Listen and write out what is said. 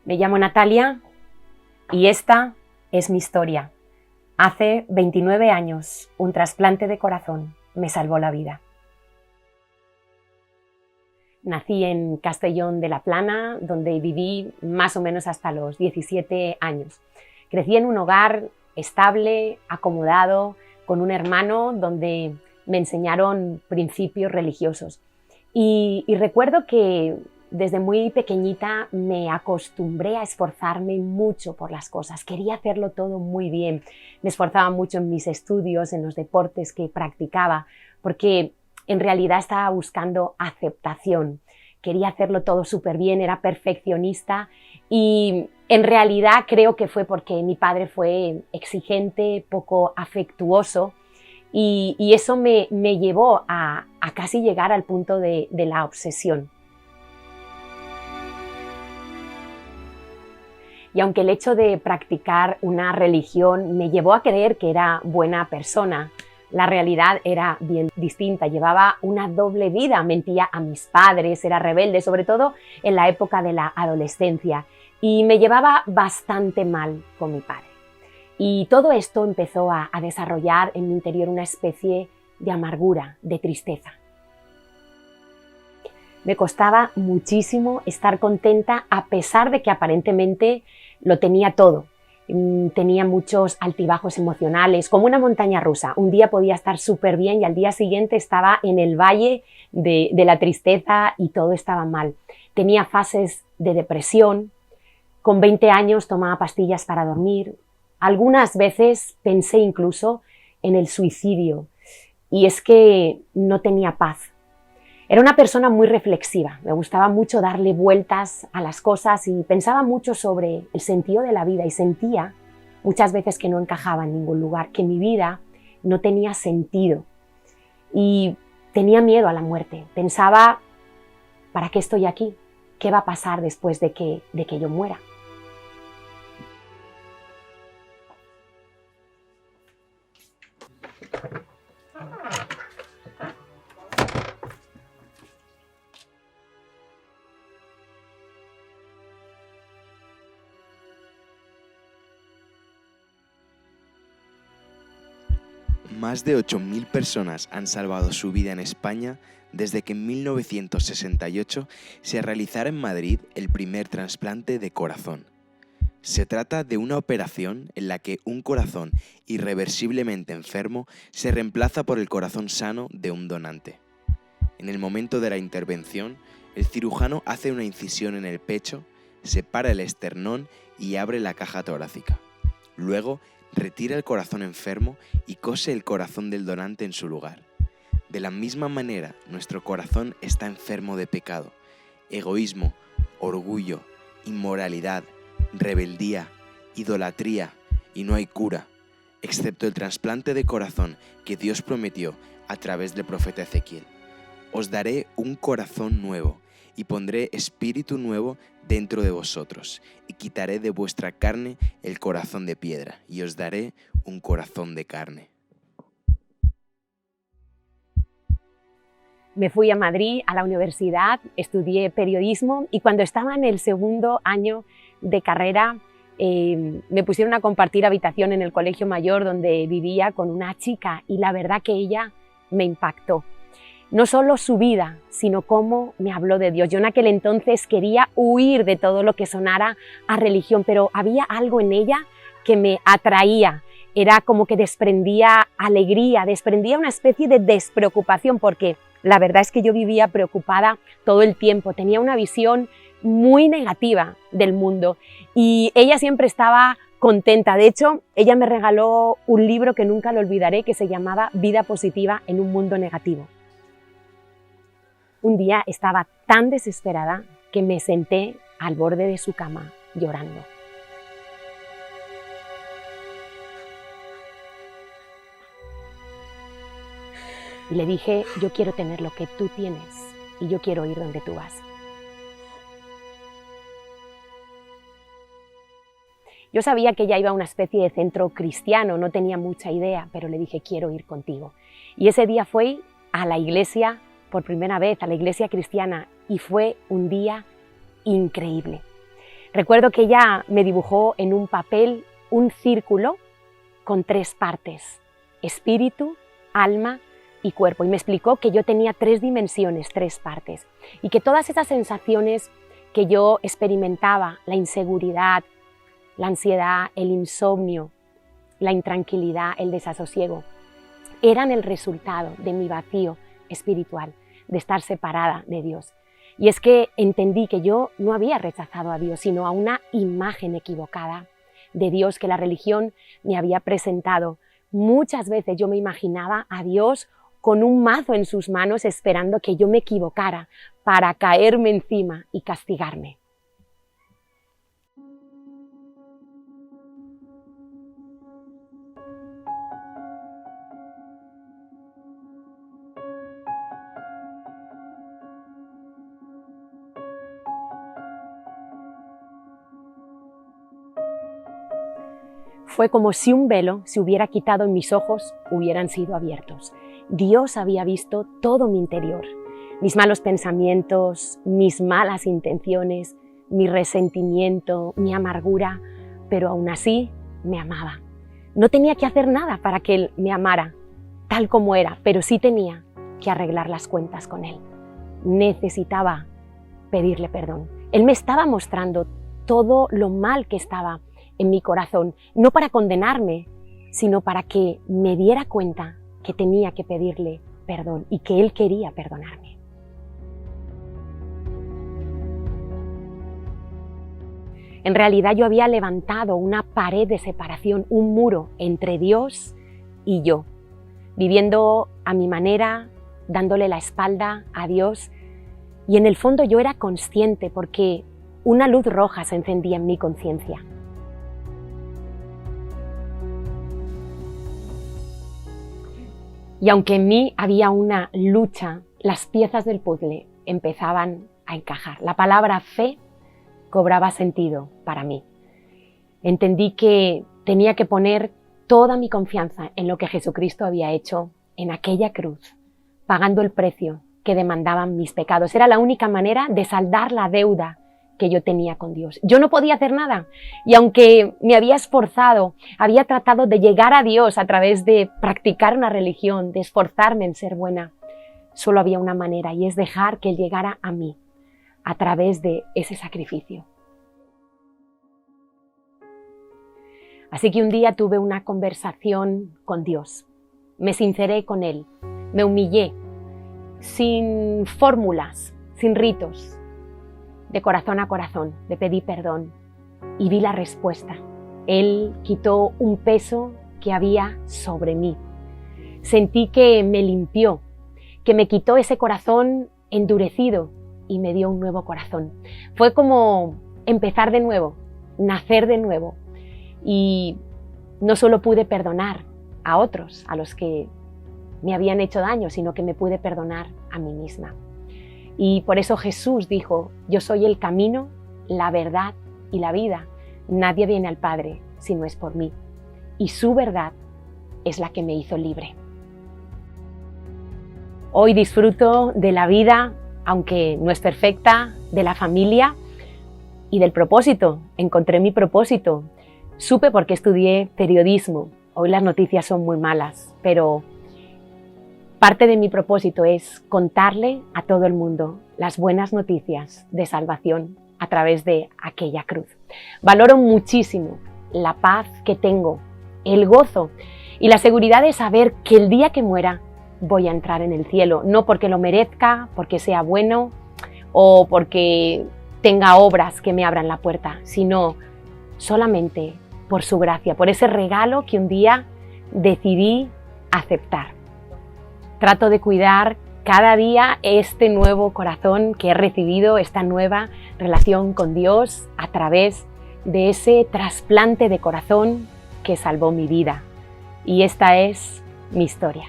Me llamo Natalia y esta es mi historia. Hace 29 años, un trasplante de corazón me salvó la vida. Nací en Castellón de la Plana, donde viví más o menos hasta los 17 años. Crecí en un hogar estable, acomodado, con un hermano donde me enseñaron principios religiosos. Y recuerdo que desde muy pequeñita me acostumbré a esforzarme mucho por las cosas. Quería hacerlo todo muy bien. Me esforzaba mucho en mis estudios, en los deportes que practicaba, porque en realidad estaba buscando aceptación. Quería hacerlo todo súper bien, era perfeccionista y en realidad creo que fue porque mi padre fue exigente, poco afectuoso y eso me llevó a casi llegar al punto de la obsesión. Y aunque el hecho de practicar una religión me llevó a creer que era buena persona, la realidad era bien distinta. Llevaba una doble vida, mentía a mis padres, era rebelde, sobre todo en la época de la adolescencia, y me llevaba bastante mal con mi padre. Y todo esto empezó a desarrollar en mi interior una especie de amargura, de tristeza. Me costaba muchísimo estar contenta a pesar de que aparentemente lo tenía todo. Tenía muchos altibajos emocionales, como una montaña rusa. Un día podía estar súper bien y al día siguiente estaba en el valle de la tristeza y todo estaba mal. Tenía fases de depresión. Con 20 años tomaba pastillas para dormir. Algunas veces pensé incluso en el suicidio. Y es que no tenía paz. Era una persona muy reflexiva, me gustaba mucho darle vueltas a las cosas y pensaba mucho sobre el sentido de la vida y sentía muchas veces que no encajaba en ningún lugar, que mi vida no tenía sentido y tenía miedo a la muerte. Pensaba, ¿para qué estoy aquí? ¿Qué va a pasar después de que yo muera? Más de 8.000 personas han salvado su vida en España desde que en 1968 se realizara en Madrid el primer trasplante de corazón. Se trata de una operación en la que un corazón irreversiblemente enfermo se reemplaza por el corazón sano de un donante. En el momento de la intervención, el cirujano hace una incisión en el pecho, separa el esternón y abre la caja torácica. Luego, retira el corazón enfermo y cose el corazón del donante en su lugar. De la misma manera, nuestro corazón está enfermo de pecado, egoísmo, orgullo, inmoralidad, rebeldía, idolatría, y no hay cura, excepto el trasplante de corazón que Dios prometió a través del profeta Ezequiel. Os daré un corazón nuevo y pondré espíritu nuevo dentro de vosotros, y quitaré de vuestra carne el corazón de piedra, y os daré un corazón de carne. Me fui a Madrid, a la universidad, estudié periodismo y cuando estaba en el segundo año de carrera me pusieron a compartir habitación en el colegio mayor donde vivía con una chica y la verdad que ella me impactó. No solo su vida, sino cómo me habló de Dios. Yo en aquel entonces quería huir de todo lo que sonara a religión, pero había algo en ella que me atraía. Era como que desprendía alegría, desprendía una especie de despreocupación, porque la verdad es que yo vivía preocupada todo el tiempo. Tenía una visión muy negativa del mundo y ella siempre estaba contenta. De hecho, ella me regaló un libro que nunca lo olvidaré, que se llamaba Vida positiva en un mundo negativo. Un día estaba tan desesperada que me senté al borde de su cama llorando. Y le dije, yo quiero tener lo que tú tienes y yo quiero ir donde tú vas. Yo sabía que ella iba a una especie de centro cristiano, no tenía mucha idea, pero le dije, quiero ir contigo. Y ese día fui a la iglesia por primera vez, a la iglesia cristiana, y fue un día increíble. Recuerdo que ella me dibujó en un papel un círculo con 3 partes, espíritu, alma y cuerpo, y me explicó que yo tenía 3 dimensiones, 3 partes, y que todas esas sensaciones que yo experimentaba, la inseguridad, la ansiedad, el insomnio, la intranquilidad, el desasosiego, eran el resultado de mi vacío espiritual, de estar separada de Dios. Y es que entendí que yo no había rechazado a Dios, sino a una imagen equivocada de Dios que la religión me había presentado. Muchas veces yo me imaginaba a Dios con un mazo en sus manos esperando que yo me equivocara para caerme encima y castigarme. Fue como si un velo se hubiera quitado y mis ojos hubieran sido abiertos. Dios había visto todo mi interior, mis malos pensamientos, mis malas intenciones, mi resentimiento, mi amargura, pero aún así me amaba. No tenía que hacer nada para que Él me amara tal como era, pero sí tenía que arreglar las cuentas con Él. Necesitaba pedirle perdón. Él me estaba mostrando todo lo mal que estaba en mi corazón, no para condenarme, sino para que me diera cuenta que tenía que pedirle perdón y que Él quería perdonarme. En realidad yo había levantado una pared de separación, un muro entre Dios y yo, viviendo a mi manera, dándole la espalda a Dios, y en el fondo yo era consciente porque una luz roja se encendía en mi conciencia. Y aunque en mí había una lucha, las piezas del puzzle empezaban a encajar. La palabra fe cobraba sentido para mí. Entendí que tenía que poner toda mi confianza en lo que Jesucristo había hecho en aquella cruz, pagando el precio que demandaban mis pecados. Era la única manera de saldar la deuda que yo tenía con Dios. Yo no podía hacer nada, y aunque me había esforzado, había tratado de llegar a Dios a través de practicar una religión, de esforzarme en ser buena, solo había una manera, y es dejar que Él llegara a mí a través de ese sacrificio. Así que un día tuve una conversación con Dios, me sinceré con Él, me humillé, sin fórmulas, sin ritos, de corazón a corazón, le pedí perdón y vi la respuesta. Él quitó un peso que había sobre mí. Sentí que me limpió, que me quitó ese corazón endurecido y me dio un nuevo corazón. Fue como empezar de nuevo, nacer de nuevo. Y no solo pude perdonar a otros, a los que me habían hecho daño, sino que me pude perdonar a mí misma. Y por eso Jesús dijo: yo soy el camino, la verdad y la vida. Nadie viene al Padre si no es por mí. Y su verdad es la que me hizo libre. Hoy disfruto de la vida, aunque no es perfecta, de la familia y del propósito. Encontré mi propósito. Supe por qué estudié periodismo. Hoy las noticias son muy malas, pero parte de mi propósito es contarle a todo el mundo las buenas noticias de salvación a través de aquella cruz. Valoro muchísimo la paz que tengo, el gozo y la seguridad de saber que el día que muera voy a entrar en el cielo, no porque lo merezca, porque sea bueno o porque tenga obras que me abran la puerta, sino solamente por su gracia, por ese regalo que un día decidí aceptar. Trato de cuidar cada día este nuevo corazón que he recibido, esta nueva relación con Dios a través de ese trasplante de corazón que salvó mi vida. Y esta es mi historia.